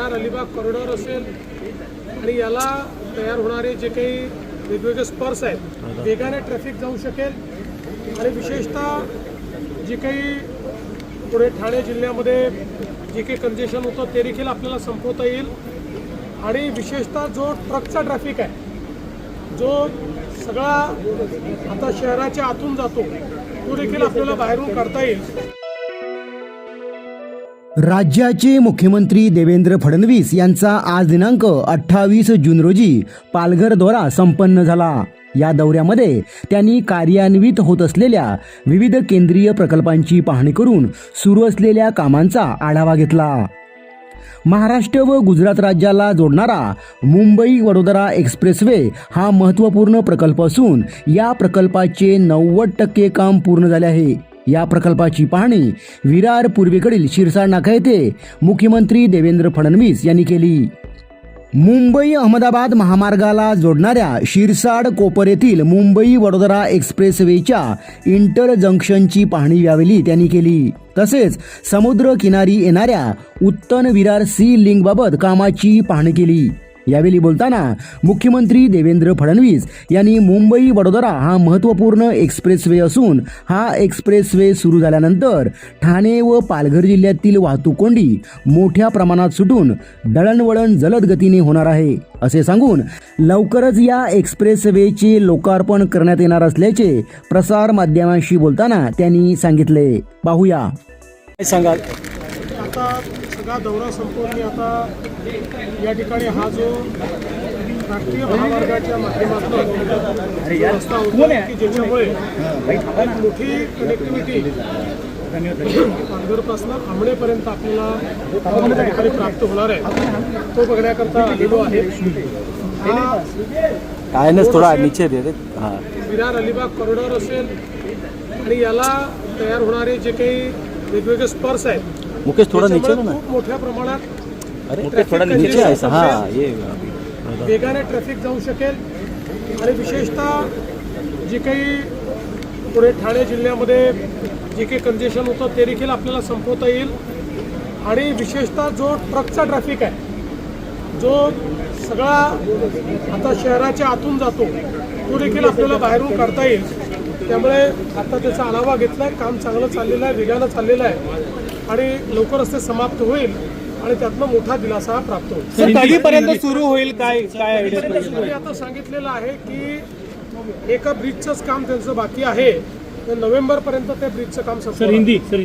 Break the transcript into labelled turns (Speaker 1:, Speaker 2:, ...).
Speaker 1: Virar Alibag corridor असेल आणि याला तयार होणारे जे काही वेगवेगळे स्पर्स आहेत वेगाने ट्रॅफिक जाऊ शकेल आणि विशेषतः जे काही पुढे ठाणे जिल्ह्यामध्ये जे काही कंजेशन होतं ते देखील आपल्याला संपवता येईल आणि विशेषतः जो ट्रकचा ट्रॅफिक आहे जो सगळा आता शहराच्या आतून जातो तो देखील आपल्याला बाहेरून काढता येईल।
Speaker 2: राज्याचे मुख्यमंत्री देवेंद्र फडणवीस यांचा आज दिनांक 28 जून रोजी पालघर दौरा संपन्न झाला। या दौऱ्यामध्ये त्यांनी कार्यान्वित होत असलेल्या विविध केंद्रीय प्रकल्पांची पाहणी करून सुरू असलेल्या कामांचा आढावा घेतला। महाराष्ट्र व गुजरात राज्याला जोडणारा मुंबई वडोदरा एक्सप्रेसवे हा महत्त्वपूर्ण प्रकल्प असून या प्रकल्पाचे 90% काम पूर्ण झाले आहे। या प्रकल्पाची पाहणी विरार पूर्वेकडील शिरसाड नाका येथे मुख्यमंत्री देवेंद्र फडणवीस यांनी केली। मुंबई अहमदाबाद महामार्गाला जोडणाऱ्या शिरसाड कोपर येथील मुंबई वडोदरा एक्सप्रेसवेच्या इंटर जंक्शनची पाहणी यावेळी त्यांनी केली। तसेच समुद्र किनारी येणाऱ्या उत्तन विरार सी लिंकबाबत कामाची पाहणी केली। यावेळी बोलताना मुख्यमंत्री देवेंद्र फडणवीस यांनी मुंबई वडोदरा हा महत्त्वपूर्ण एक्सप्रेसवे असून हा एक्सप्रेसवे सुरू झाल्यानंतर ठाणे व पालघर जिल्ह्यातील वाहतूक कोंडी मोठ्या प्रमाणात सुटून दळणवळण जलद गतीने होणार आहे असे सांगून लवकरच या एक्सप्रेसवेचे लोकार्पण करण्यात येणार असल्याचे प्रसार माध्यमांशी बोलताना त्यांनी सांगितले। पाहूया
Speaker 1: काय सांगाल? आता सगळा दौरा संपवून मी आता या ठिकाणी हा जो राष्ट्रीय महामार्गाच्या माध्यमातून रस्ता होतो की ज्याच्यामुळे एक मोठी कनेक्टिव्हिटी पालघरपासून आंबेपर्यंत आपल्याला ठिकाणी प्राप्त होणार आहे तो बघण्याकरता आलेलो आहे।
Speaker 3: थोडा नीचे दे
Speaker 1: विरार अलिबाग कॉरिडॉर असेल आणि याला तयार होणारे जे काही वेगवेगळे स्पर्स आहेत
Speaker 3: मुकेश थोड़ा नीचे ना
Speaker 1: खूप मोठ्या प्रमाणात
Speaker 3: मुकेश थोड़ा नीचे ऐसा हाँ ये
Speaker 1: वेगाने ट्रॅफिक जाऊ शकेल आणि विशेषतः जे काही पुढे ठाणे जिल्ह्यामध्ये जे काही कंजेशन होतं ते देखील आपल्याला संपवता येईल आणि विशेषतः जो ट्रकचा ट्रॅफिक आहे जो सगळा आता शहराच्या आतून जातो तो देखील आपल्याला बाहेरून काढता येईल। त्यामुळे आता त्याचा आढावा घेतलाय, काम चांगलं चाललेलं आहे, वेगानं चाललेलं आहे आणि लवकरच ते समाप्त होईल आणि त्यातनं मोठा दिलासा प्राप्त होईल।
Speaker 4: कधीपर्यंत सुरू होईल काय
Speaker 1: आता सांगितलेलं आहे की एका ब्रिजचंच काम त्यांचं बाकी आहे, नोव्हेंबर पर्यंत ते ब्रिजचं काम संपलं।